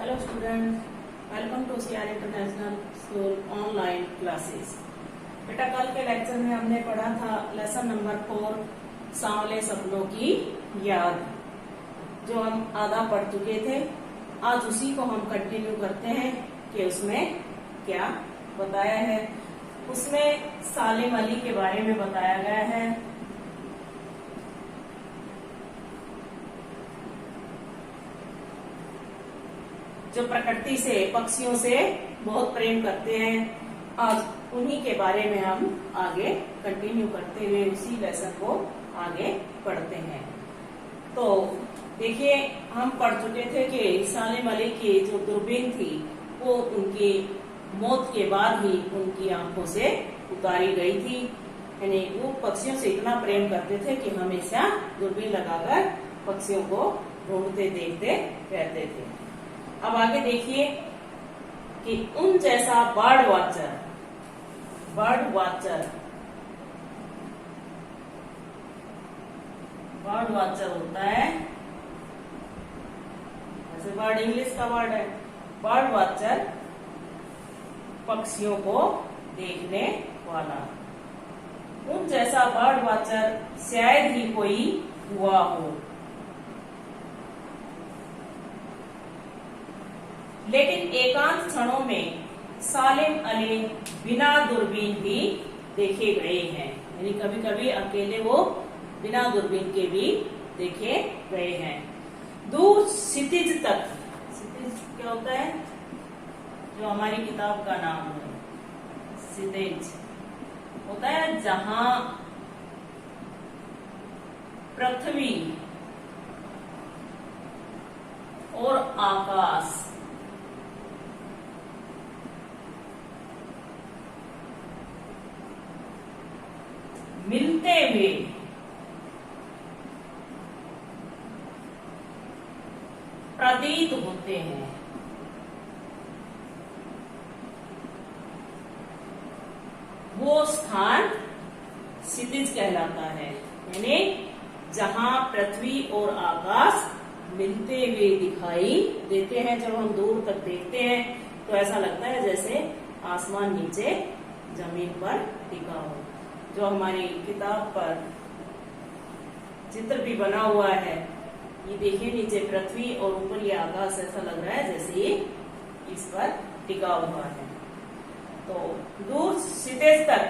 Hello students, welcome to CR International School online classes. बेटा कल के लेक्चर में हमने पढ़ा था लेसन नंबर 4 सांवले सपनों की याद, जो हम आधा पढ़ चुके थे। आज उसी को हम कंटिन्यू करते हैं कि उसमें क्या बताया है। उसमें सालिम अली के बारे में बताया गया है। जो प्रकृति से, पक्षियों से बहुत प्रेम करते हैं। आज उन्हीं के बारे में हम आगे कंटिन्यू करते हुए उसी लेसन को आगे पढ़ते हैं। तो देखिए, हम पढ़ चुके थे कि सालिम अली की जो दूरबीन थी वो उनकी मौत के बाद ही उनकी आंखों से उतारी गई थी। यानी वो पक्षियों से इतना प्रेम करते थे कि हमेशा दूरबीन लगाकर पक्षियों को ढूंढते देखते रहते थे। अब आगे देखिए कि उन जैसा बर्ड वाचर होता है, ऐसे बर्ड इंग्लिश का वर्ड है। बर्ड वाचर पक्षियों को देखने वाला। उन जैसा बर्ड वाचर शायद ही कोई हुआ हो, लेकिन एकांत क्षणों में सालिम अली बिना दूरबीन भी देखे गए हैं। यानी कभी कभी अकेले वो बिना दूरबीन के भी देखे गए हैं। दूर क्षितिज तक, क्षितिज क्या होता है? जो हमारी किताब का नाम है, क्षितिज होता है जहां पृथ्वी और आकाश मिलते हुए प्रतीत होते हैं। वो स्थान क्षितिज कहलाता है। यानी जहां पृथ्वी और आकाश मिलते हुए दिखाई देते हैं। जब हम दूर तक देखते हैं तो ऐसा लगता है जैसे आसमान नीचे जमीन पर टिका हो। जो हमारी किताब पर चित्र भी बना हुआ है, ये देखिए, नीचे पृथ्वी और ऊपर ये आकाश, ऐसा लग रहा है जैसे ये इस पर टिका हुआ है। तो दूर क्षितिज तक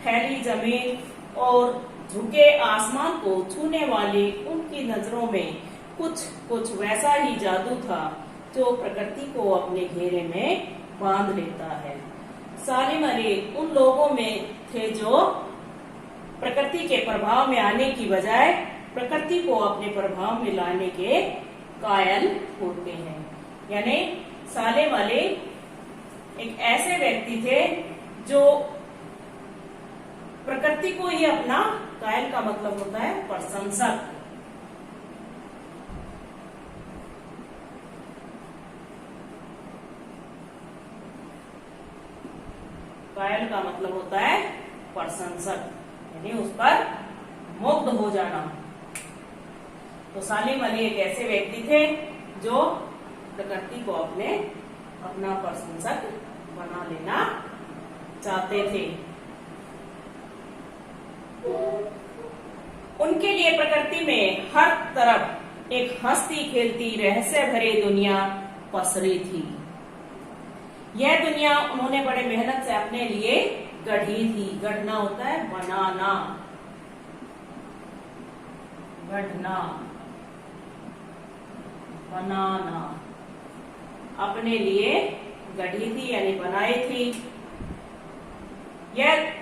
फैली जमीन और झुके आसमान को छूने वाली उनकी नजरों में कुछ वैसा ही जादू था जो प्रकृति को अपने घेरे में बांध लेता है। सालिम अली उन लोगों में थे जो प्रकृति के प्रभाव में आने की बजाय प्रकृति को अपने प्रभाव में लाने के कायल होते हैं। यानी सालिम अली एक ऐसे व्यक्ति थे जो प्रकृति को ही अपना, कायल का मतलब होता है प्रशंसक, कायल का मतलब होता है प्रशंसक, यानी उस पर मुग्ध हो जाना। तो सालिम अली एक ऐसे व्यक्ति थे जो प्रकृति को अपना प्रशंसक बना लेना चाहते थे। उनके लिए प्रकृति में हर तरफ एक हंसती खेलती रहस्य भरी दुनिया पसरी थी। यह दुनिया उन्होंने बड़े मेहनत से अपने लिए गढ़ी थी। गढ़ना होता है बनाना, गढ़ना, बनाना, अपने लिए गढ़ी थी यानी बनाई थी। यह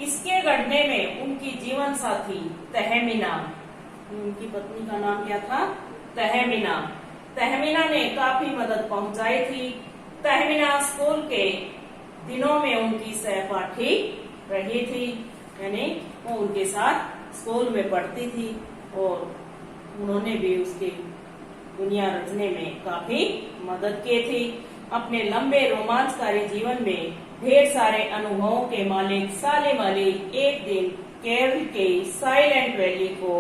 इसके गढ़ने में उनकी जीवन साथी तहमीना, उनकी पत्नी का नाम क्या था? तहमीना। तहमीना ने काफी मदद पहुंचाई थी। तहमीना स्कूल के दिनों में उनकी सहपाठी रही थी। यानी वो उनके साथ स्कूल में पढ़ती थी और उन्होंने भी उसकी दुनिया रचने में काफी मदद की थी। अपने लंबे रोमांचकारी जीवन में ढेर सारे अनुभवों के मालिक सालिम अली एक दिन केरल के साइलेंट वैली को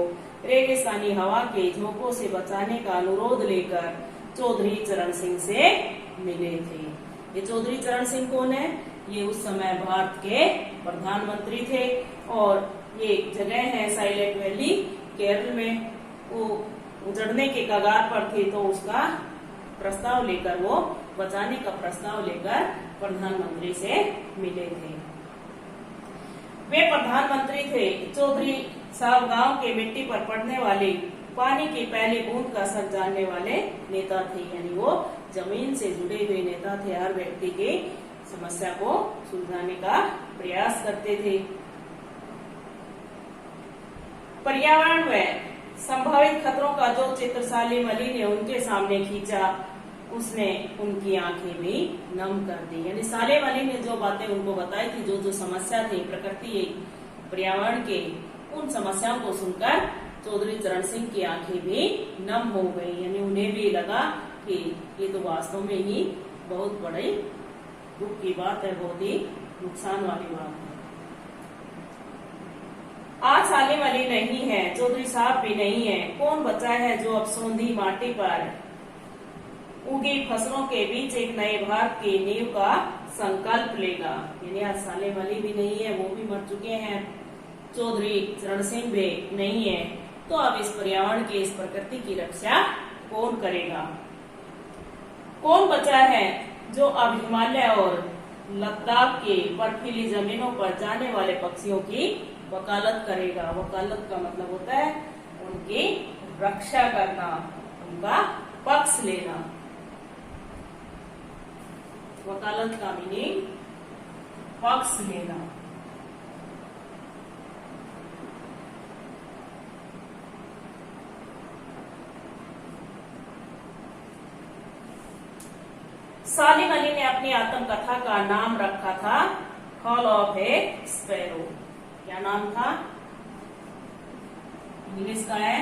रेगिस्तानी हवा के झोंकों से बचाने का अनुरोध लेकर चौधरी चरण सिंह से मिले थे। ये चौधरी चरण सिंह कौन है? ये उस समय भारत के प्रधानमंत्री थे और ये जगह है साइलेंट वैली केरल में। वो उजड़ने के कगार पर थी तो उसका प्रस्ताव लेकर, वो बचाने का प्रस्ताव लेकर प्रधानमंत्री से मिले थे। वे प्रधानमंत्री थे। चौधरी साहब गांव के मिट्टी पर पड़ने वाली पानी की पहली बूंद का सच जानने वाले नेता थे, यानी वो जमीन से जुड़े हुए नेता थे। हर व्यक्ति की समस्या को सुलझाने का प्रयास करते थे। पर्यावरण व संभावित खतरों का जो चित्र सालेम अली ने उनके सामने खींचा, उसने उनकी आंखें भी नम कर दी। यानी सालेम अली ने जो बातें उनको बताई थी, जो जो समस्या थी प्रकृति पर्यावरण के, उन समस्याओं को सुनकर चौधरी चरण सिंह की आंखें भी नम हो गई। यानी उन्हें भी लगा कि ये तो वास्तव में ही बहुत बड़ी दुख की बात है, बहुत ही नुकसान वाली बात है। आज सालेम अली नहीं है, चौधरी साहब भी नहीं है। कौन बचा है जो अब सोंधी माटी पर उगी फसलों के बीच एक नए भारत की नींव का संकल्प लेगा? यानी आज सालेम अली भी नहीं है, वो भी मर चुके हैं, चौधरी चरण सिंह भी नहीं है, तो अब इस पर्यावरण की, इस प्रकृति की रक्षा कौन करेगा? कौन बचा है जो अब हिमालय और लद्दाख की बर्फीली जमीनों पर जाने वाले पक्षियों की वकालत करेगा? वकालत का मतलब होता है उनकी रक्षा करना, उनका पक्ष लेना। वकालत का मीनिंग पक्ष लेना। सालिम अली ने अपनी आत्मकथा का नाम रखा था कॉल ऑफ ए स्पैरो। क्या नाम था? इंग्लिश का है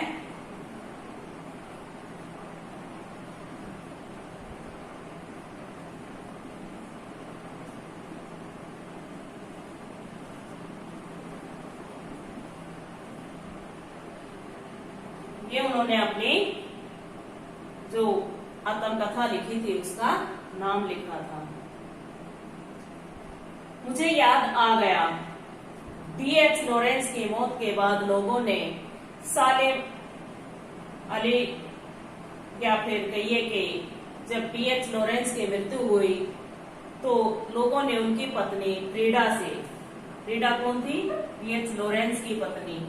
ये उन्होंने अपनी जो आत्मकथा लिखी थी उसका नाम लिखा था। मुझे याद आ गया, D.H. लॉरेंस की मौत के बाद लोगों ने सालेम अली, या फिर कहिए कि जब D.H. लॉरेंस की मृत्यु हुई तो लोगों ने उनकी पत्नी फ्रीडा से, फ्रीडा कौन थी? D.H. लॉरेंस की पत्नी,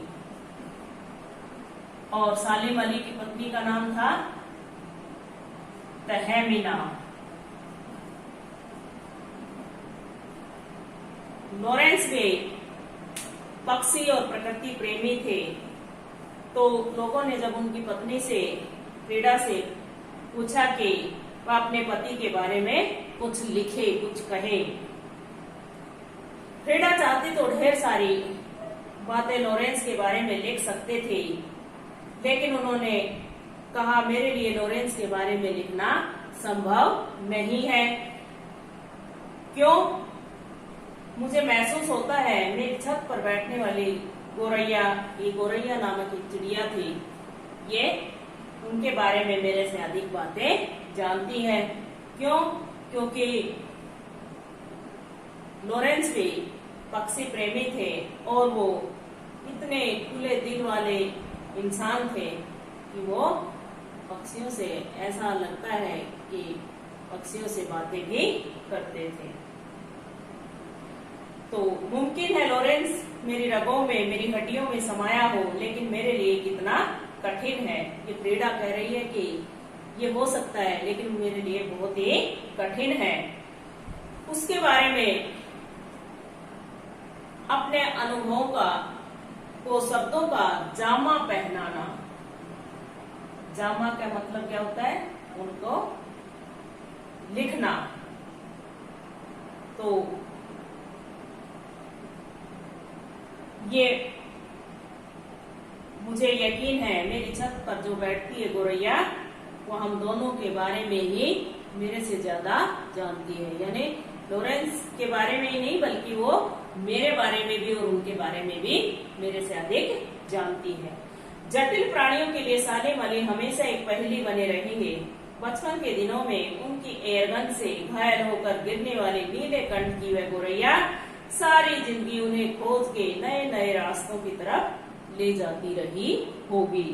और सालिम अली की पत्नी का नाम था तहमीना। लॉरेंस भी पक्षी और प्रकृति प्रेमी थे, तो लोगों ने जब उनकी पत्नी से, फ्रीडा से पूछा कि वह अपने पति के बारे में कुछ लिखे, कुछ कहे। फ्रीडा चाहती तो ढेर सारी बातें लॉरेंस के बारे में लिख सकते थे, लेकिन उन्होंने कहा मेरे लिए लॉरेंस के बारे में लिखना संभव नहीं है। क्यों? मुझे महसूस होता है मेरी छत पर बैठने वाली गोरैया, ये गोरैया नामक एक चिड़िया थी, ये उनके बारे में मेरे से अधिक बातें जानती है। क्यों? क्योंकि लॉरेंस भी पक्षी प्रेमी थे और वो इतने खुले दिल वाले इंसान थे कि वो पक्षियों से, ऐसा लगता है कि पक्षियों से बातें भी करते थे। तो मुमकिन है लॉरेंस मेरी रगों में, मेरी हड्डियों में समाया हो, लेकिन मेरे लिए कितना कठिन है। ये फ्रीडा कह रही है कि ये हो सकता है, लेकिन मेरे लिए बहुत ही कठिन है। उसके बारे में अपने अनुभवों का, को शब्दों का जामा पहनाना। जामा का मतलब क्या होता है? उनको लिखना। तो ये मुझे यकीन है मेरी छत पर जो बैठती है गोरैया, वो हम दोनों के बारे में ही मेरे से ज्यादा जानती है। यानी लॉरेंस के बारे में ही नहीं, बल्कि वो मेरे बारे में भी और उनके बारे में भी मेरे से अधिक जानती है। जटिल प्राणियों के लिए सालिम अली हमेशा एक पहेली बने रहेंगे। बचपन के दिनों में उनकी एयरगन से घायल होकर गिरने वाले नीले कंठ की वह गोरैया सारी जिंदगी उन्हें खोज के नए नए रास्तों की तरफ ले जाती रही होगी।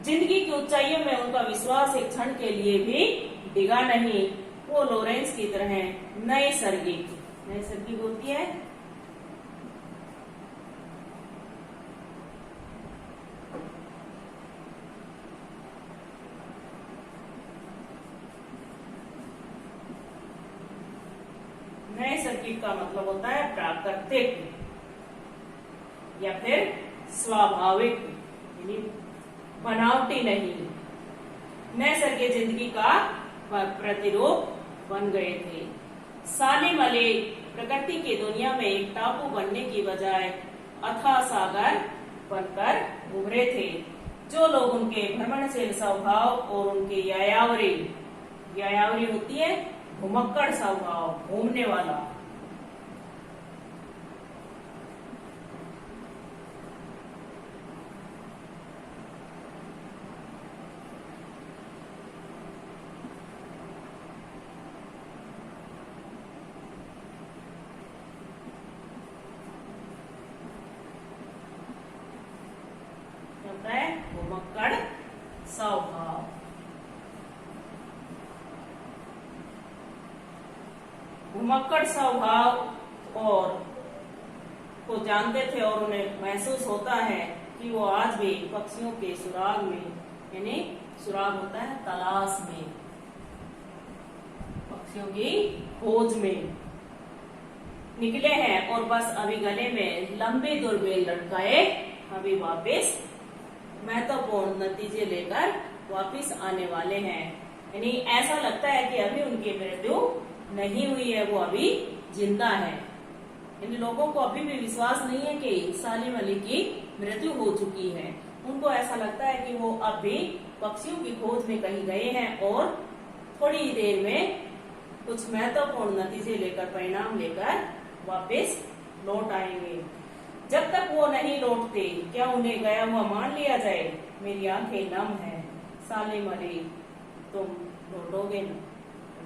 जिंदगी की ऊंचाइयों में उनका विश्वास एक क्षण के लिए भी डिगा नहीं। वो लॉरेंस की तरह नैसर्गिक होती है। नैसर्गिक का मतलब होता है प्राकृतिक या फिर स्वाभाविक, यानी बनावटी नहीं। नैसर्गिक जिंदगी का प्रतिरूप बन गए थे। सालिम अली प्रकृति की दुनिया में एक टापू बनने की बजाय अथाह सागर बनकर उभरे थे। जो लोग उनके भ्रमणशील स्वभाव और उनके यायावरी होती है घुमक्कड़ स्वभाव, घूमने वाला, होता है घुमक्कड़ स्वभाव। घुमक्कड़ स्वभाव और को जानते थे और उन्हें महसूस होता है कि वो आज भी पक्षियों के सुराग में, यानी सुराग होता है तलाश में, पक्षियों की खोज में निकले हैं और बस अभी गले में लंबी दूरबीन लटकाए अभी वापस महत्वपूर्ण नतीजे लेकर वापस आने वाले हैं। यानी ऐसा लगता है कि अभी उनकी मृत्यु नहीं हुई है, वो अभी जिंदा है। इन लोगों को अभी भी विश्वास नहीं है कि सालिम अली की मृत्यु हो चुकी है। उनको ऐसा लगता है कि वो अब भी पक्षियों की खोज में कहीं गए हैं और थोड़ी ही देर में कुछ महत्वपूर्ण नतीजे लेकर, परिणाम लेकर वापस लौट आएंगे। जब तक वो नहीं लौटते क्या उन्हें गया हुआ मान लिया जाए? मेरी आंखें नम है सालिम अली, तुम लौटोगे न?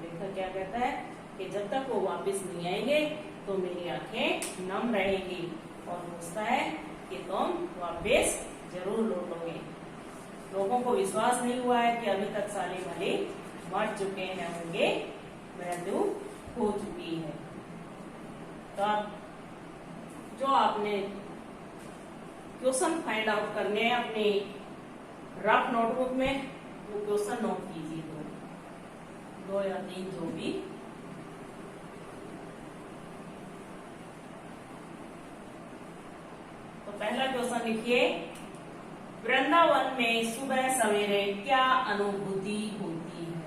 लेखक क्या कहता है कि जब तक वो वापस नहीं आएंगे तो मेरी आंखें नम रहेंगी, और पूछता है कि तुम वापस जरूर लौटोगे। लोगों को विश्वास नहीं हुआ है कि अभी तक सालिम अली मर चुके हैं, उनके मृत्यु हो चुकी है। तो आप जो आपने क्वेश्चन फाइंड आउट करने हैं अपनी रफ नोटबुक में, वो क्वेश्चन नोट कीजिए, दो या तीन जो भी। तो पहला क्वेश्चन लिखिए, वृंदावन में सुबह सवेरे क्या अनुभूति होती है?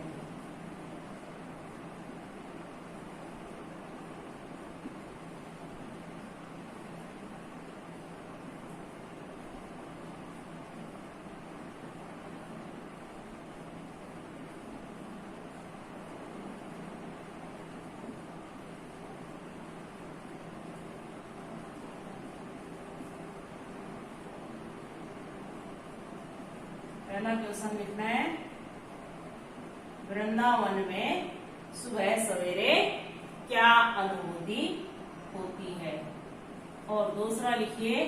पहला क्वेश्चन लिखना है, वृंदावन में सुबह सवेरे क्या अनुभूति होती है? और दूसरा लिखिए,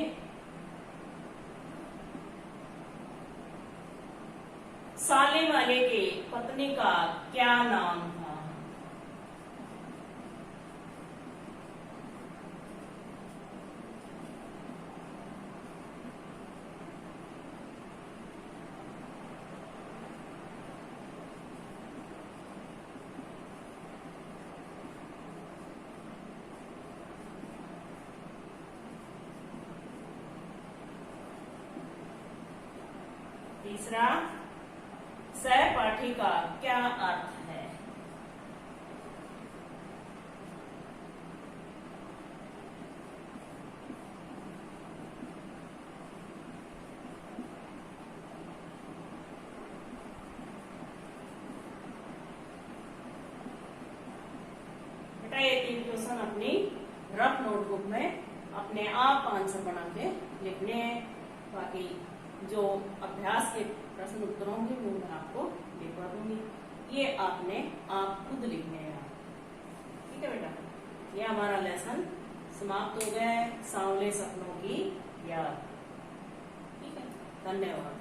सालिम अली की पत्नी का क्या नाम था? तीसरा, सहपाठी का क्या अर्थ है? बेटा ये तीन क्वेश्चन अपनी रफ नोटबुक में अपने आप आंसर बना के लिखने हैं। बाकी जो अभ्यास के प्रश्न उत्तरों की वो मैं आपको लिखवा दूंगी। ये आपने आप खुद लिखने हैं। ठीक है बेटा, ये हमारा लेसन समाप्त हो गया है, सांवले सपनों की याद। ठीक है, धन्यवाद।